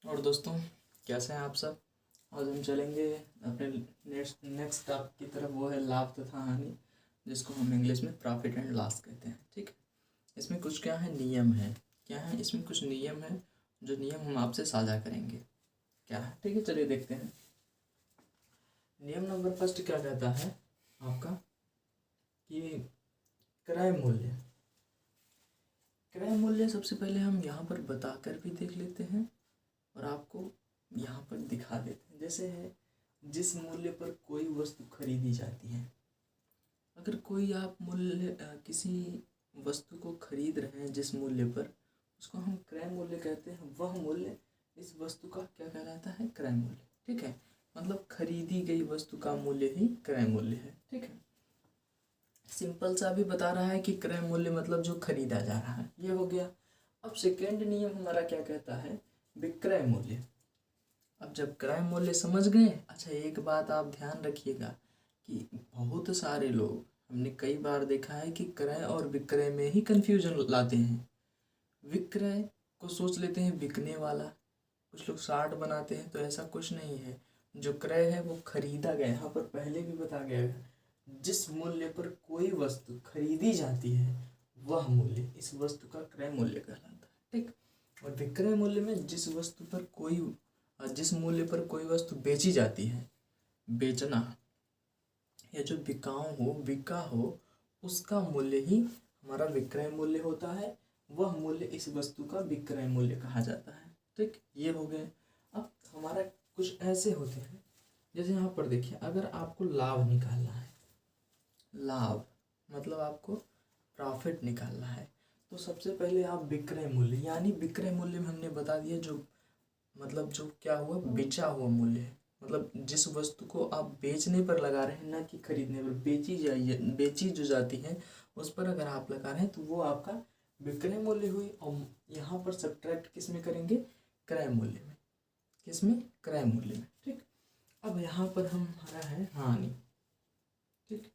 और दोस्तों, कैसे हैं आप सब। आज हम चलेंगे अपने नेक्स्ट टॉपिक की तरफ, वो है लाभ तथा हानि, जिसको हम इंग्लिश में प्रॉफिट एंड लॉस कहते हैं। ठीक है, इसमें कुछ क्या है, नियम है। क्या है इसमें, कुछ नियम है, जो नियम हम आपसे साझा करेंगे। क्या है, ठीक है, चलिए देखते हैं। नियम नंबर फर्स्ट क्या कहता है आपका कि क्रय मूल्य। क्रय मूल्य सबसे पहले हम यहाँ पर बताकर भी देख लेते हैं और आपको यहाँ पर दिखा देते हैं। जैसे है, जिस मूल्य पर कोई वस्तु खरीदी जाती है। अगर कोई आप मूल्य किसी वस्तु को खरीद रहे हैं जिस मूल्य पर, उसको हम क्रय मूल्य कहते हैं। वह मूल्य इस वस्तु का क्या कहलाता है, क्रय मूल्य। ठीक है, मतलब खरीदी गई वस्तु का मूल्य ही क्रय मूल्य है। ठीक है, सिंपल सा भी बता रहा है कि क्रय मूल्य मतलब जो खरीदा जा रहा है, ये हो गया। अब सेकेंड नियम हमारा क्या कहता है, विक्रय मूल्य। अब जब क्रय मूल्य समझ गए, अच्छा एक बात आप ध्यान रखिएगा कि बहुत सारे लोग, हमने कई बार देखा है कि क्रय और विक्रय में ही कंफ्यूजन लाते हैं। विक्रय को सोच लेते हैं बिकने वाला, कुछ लोग शार्ट बनाते हैं, तो ऐसा कुछ नहीं है। जो क्रय है वो खरीदा गया, यहाँ पर पहले भी बता गया है, जिस मूल्य पर कोई वस्तु खरीदी जाती है वह मूल्य इस वस्तु का क्रय मूल्य कहलाता है। ठीक, और विक्रय मूल्य में जिस मूल्य पर कोई वस्तु बेची जाती है, बेचना या जो बिका हो, उसका मूल्य ही हमारा विक्रय मूल्य होता है। वह मूल्य इस वस्तु का विक्रय मूल्य कहा जाता है। ठीक, ये हो गए। अब हमारा कुछ ऐसे होते हैं, जैसे यहाँ पर देखिए, अगर आपको लाभ निकालना है, लाभ मतलब आपको प्रॉफिट निकालना है, तो सबसे पहले आप विक्रय मूल्य, यानी विक्रय मूल्य में हमने बता दिया जो मतलब जो क्या हुआ, बेचा हुआ मूल्य है। मतलब जिस वस्तु को आप बेचने पर लगा रहे हैं, ना कि खरीदने पर। बेची जो जाती है उस पर अगर आप लगा रहे हैं तो वो आपका विक्रय मूल्य हुई। और यहाँ पर सब्ट्रैक्ट किस में करेंगे, क्रय मूल्य में। किस में, क्रय मूल्य में। ठीक, अब यहाँ पर हमारा है हानि। ठीक,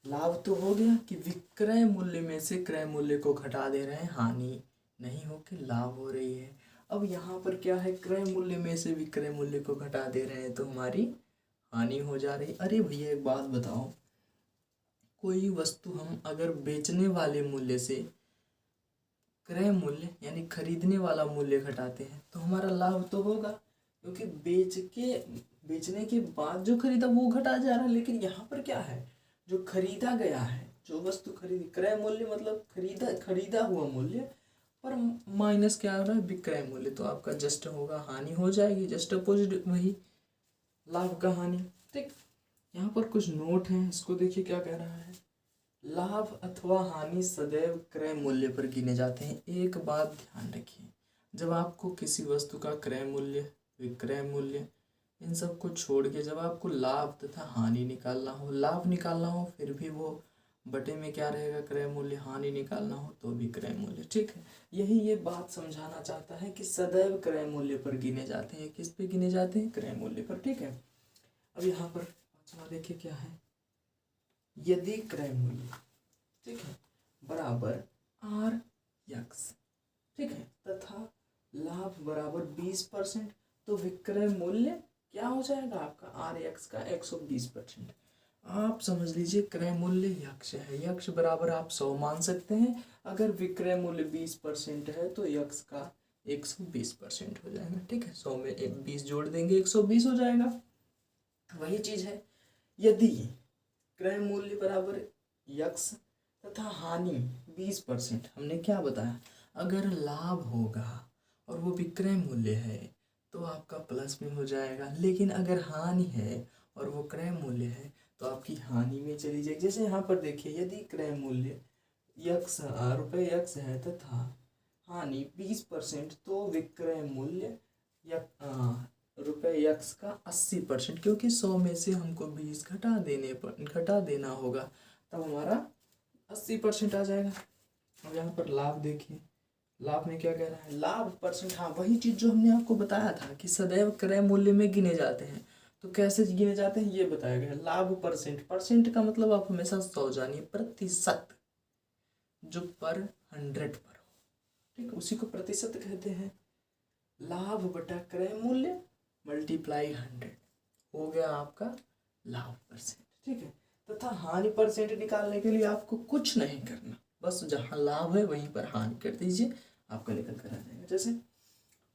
लाभ तो हो गया कि विक्रय मूल्य में से क्रय मूल्य को घटा दे रहे हैं, हानि नहीं हो के लाभ हो रही है। अब यहाँ पर क्या है, क्रय मूल्य में से विक्रय मूल्य को घटा दे रहे हैं तो हमारी हानि हो जा रही। अरे भैया एक बात बताओ, कोई वस्तु हम अगर बेचने वाले मूल्य से क्रय मूल्य यानी खरीदने वाला मूल्य घटाते हैं तो हमारा लाभ तो होगा, क्योंकि बेचने के बाद जो खरीदा वो घटा जा रहा है। लेकिन यहाँ पर क्या है, जो खरीदा गया है, जो वस्तु खरीदी, क्रय मूल्य मतलब खरीदा हुआ मूल्य पर माइनस क्या हो रहा है, विक्रय मूल्य, तो आपका जस्ट होगा, हानि हो जाएगी। जस्ट अपोजिट वही लाभ का हानि। ठीक, यहाँ पर कुछ नोट हैं, इसको देखिए क्या कह रहा है। लाभ अथवा हानि सदैव क्रय मूल्य पर गिने जाते हैं। एक बात ध्यान रखिए, जब आपको किसी वस्तु का क्रय मूल्य, विक्रय मूल्य, इन सब को छोड़ के जब आपको लाभ तथा हानि निकालना हो, लाभ निकालना हो फिर भी वो बटे में क्या रहेगा, क्रय मूल्य। हानि निकालना हो तो भी क्रय मूल्य। ठीक है, यही ये बात समझाना चाहता है कि सदैव क्रय मूल्य पर गिने जाते हैं। किस पे गिने जाते हैं, क्रय मूल्य पर। ठीक है, अब यहाँ पर पांचवा देखिए क्या है, यदि क्रय मूल्य, ठीक है, बराबर आर यक्स, ठीक है, तथा लाभ बराबर 20%, तो विक्रय मूल्य क्या हो जाएगा आपका, आर यक्स का 120%। आप समझ लीजिए क्रय मूल्य यक्ष है, यक्ष बराबर आप 100 मान सकते हैं। अगर विक्रय मूल्य 20% है तो यक्ष का 120% हो जाएगा। ठीक है, 100 में 20 जोड़ देंगे, 120 हो जाएगा। वही चीज है, यदि क्रय मूल्य बराबर यक्ष तथा हानि 20%, हमने क्या बताया, अगर लाभ होगा और वो विक्रय मूल्य है तो आपका प्लस में हो जाएगा। लेकिन अगर हानि है और वो क्रय मूल्य है तो आपकी हानि में चली जाएगी। जैसे यहाँ पर देखिए, यदि क्रय मूल्य यक्ष रुपये यक्ष है तथा हानि 20%, तो विक्रय मूल्य रुपये यक्ष का 80%, क्योंकि 100 में से हमको 20 घटा देना होगा, तब हमारा 80% आ जाएगा। अब यहाँ पर लाभ देखिए, लाभ में क्या कह रहा है, लाभ परसेंट, हाँ वही चीज जो हमने आपको बताया था कि सदैव क्रय मूल्य में गिने जाते हैं। तो कैसे गिने जाते हैं ये बताया गया है। लाभ परसेंट, परसेंट का मतलब आप हमेशा 100 जानिए, प्रतिशत, जो पर 100 पर हो। ठीक, उसी को प्रतिशत कहते हैं। लाभ बटा क्रय मूल्य मल्टीप्लाई 100 हो गया आपका लाभ परसेंट। ठीक है, तथा हानि परसेंट निकालने के लिए आपको कुछ नहीं करना, बस जहाँ लाभ है वहीं पर हानि कर दीजिए, आपका निकल कर आ जाएगा। जैसे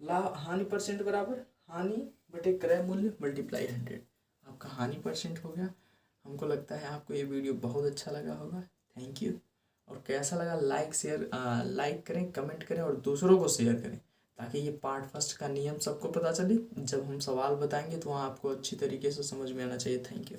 लाभ हानि परसेंट बराबर हानि बटे क्रय मूल्य मल्टीप्लाई 100, आपका हानि परसेंट हो गया। हमको लगता है आपको ये वीडियो बहुत अच्छा लगा होगा। Thank you. और कैसा लगा लाइक करें, कमेंट करें और दूसरों को शेयर करें, ताकि ये पार्ट फर्स्ट का नियम सबको पता चले। जब हम सवाल बताएंगे तो वहाँ आपको अच्छी तरीके से समझ में आना चाहिए। Thank you.